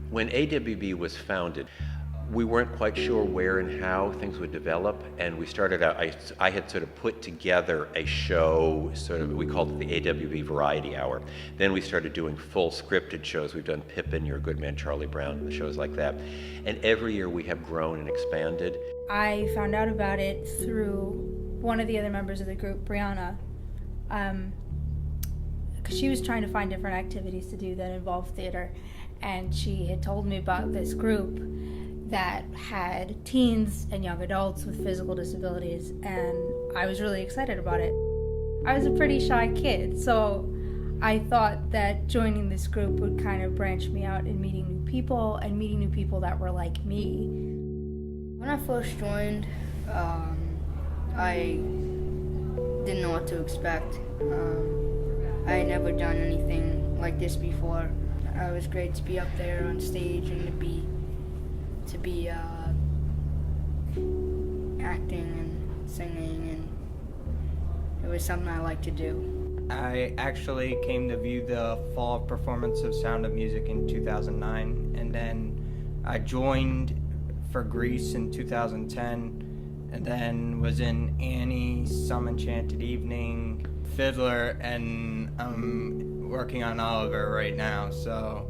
When AWB was founded, we weren't quite sure where and how things would develop, and we started out, I had sort of put together a show, we called it the AWB Variety Hour. Then we started doing full scripted shows. We've done Pippin, You're a Good Man, Charlie Brown, and the shows like that. And every year we have grown and expanded. I found out about it through one of the other members of the group, Brianna, because she was trying to find different activities to do that involved theater, and she had told me about this group that had teens and young adults with physical disabilities, and I was really excited about it. I was a pretty shy kid, so I thought that joining this group would kind of branch me out in meeting new people and meeting new people that were like me. When I first joined, I didn't know what to expect. I had never done anything like this before. It was great to be up there on stage and to be acting and singing, and it was something I liked to do. I actually came to view the fall performance of Sound of Music in 2009, and then I joined for Grease in 2010, and then was in Annie, Some Enchanted Evening, Fiddler, and I'm working on Oliver right now, so.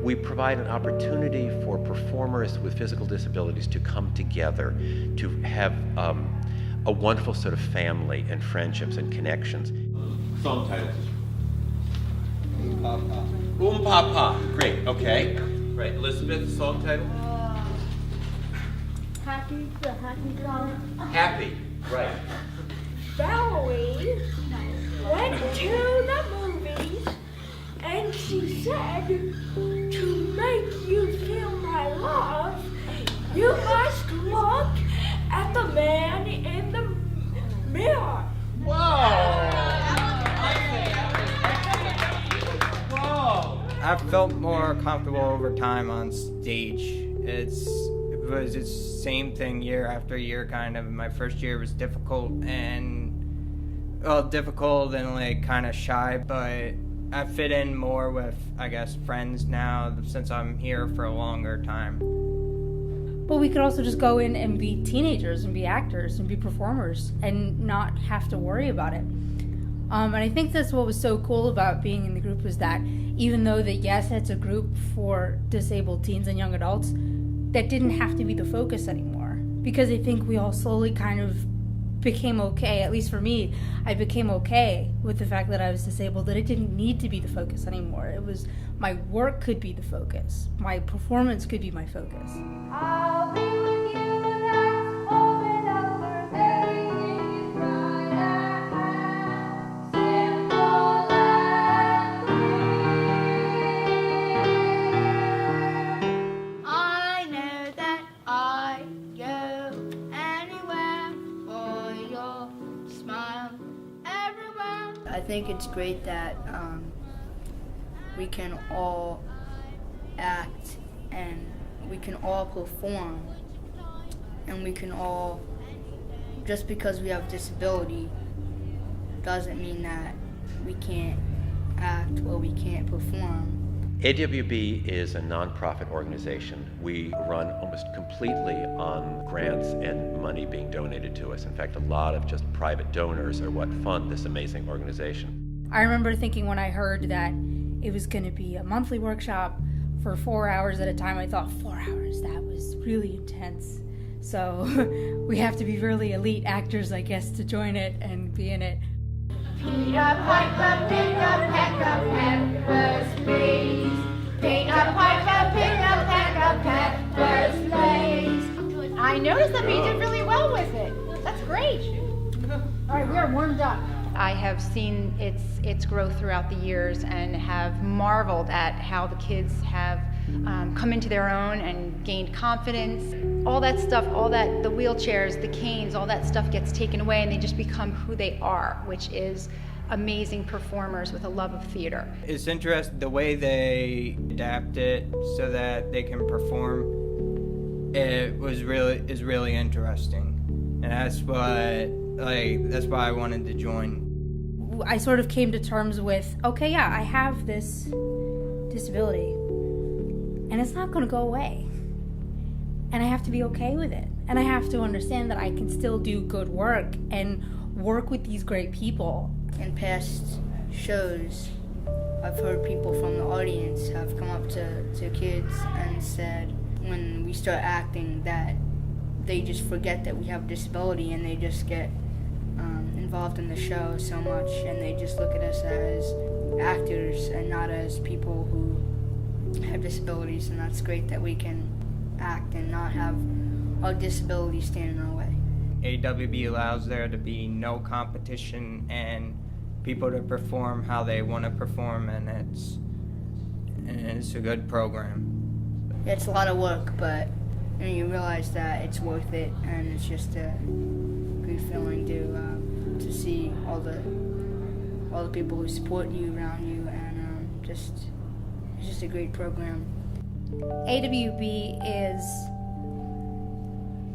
We provide an opportunity for performers with physical disabilities to come together, to have a wonderful sort of family and friendships and connections. Song titles. Papa. Great, okay. Right, Elizabeth, song title? Happy, the happy song. Happy, right. Valerie went to the movies and she said, to make you feel my love, you must look at the man in the mirror. Whoa! I've felt more comfortable over time on stage. It was the same thing year after year, kind of. My first year was difficult and like kind of shy, but I fit in more with, I guess, friends now since I'm here for a longer time. But we could also just go in and be teenagers and be actors and be performers and not have to worry about it. And I think that's what was so cool about being in the group, was that even though that, yes, it's a group for disabled teens and young adults, that didn't have to be the focus anymore. Because I think we all slowly kind of became okay, at least for me, I became okay with the fact that I was disabled, that it didn't need to be the focus anymore. It was, my work could be the focus. My performance could be my focus. I'll be with you, that's open over everything is bright and simple and free. I know that I go anywhere for your smile everywhere. I think it's great that we can all act and we can all perform, and we can all, just because we have disability doesn't mean that we can't act or we can't perform. AWB is a nonprofit organization. We run almost completely on grants and money being donated to us. In fact, a lot of just private donors are what fund this amazing organization. I remember thinking when I heard that it was going to be a monthly workshop for 4 hours at a time, I thought, 4 hours, that was really intense. So we have to be really elite actors, I guess, to join it and be in it. Peter Piper, pick up, peck up, peppers, please. Peter Piper, pick up, peck up, peppers, please. I noticed that you did really well with it. That's great. All right, we are warmed up. I have seen its growth throughout the years and have marveled at how the kids have come into their own and gained confidence. All that stuff, the wheelchairs, the canes, all that stuff gets taken away and they just become who they are, which is amazing performers with a love of theater. It's interesting the way they adapt it so that they can perform. Is really interesting, and that's why I wanted to join. I sort of came to terms with, okay, yeah, I have this disability, and it's not going to go away. And I have to be okay with it. And I have to understand that I can still do good work and work with these great people. In past shows, I've heard people from the audience have come up to kids and said when we start acting that they just forget that we have a disability and they just get involved in the show so much, and they just look at us as actors and not as people who have disabilities. And that's great that we can act and not have our disabilities stand in our way. AWB allows there to be no competition and people to perform how they want to perform, and it's a good program. It's a lot of work, but you realize that it's worth it, and it's just a good feeling to see all the people who support you around you, and it's just a great program. AWB is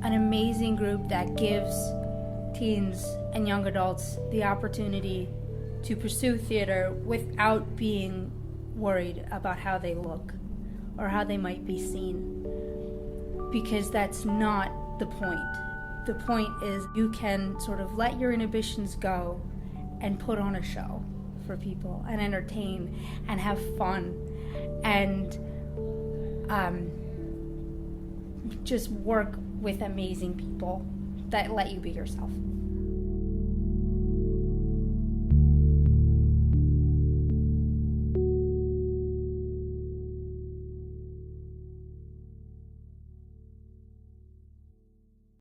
an amazing group that gives teens and young adults the opportunity to pursue theater without being worried about how they look or how they might be seen, because that's not the point. The point is you can sort of let your inhibitions go and put on a show for people and entertain and have fun and just work with amazing people that let you be yourself.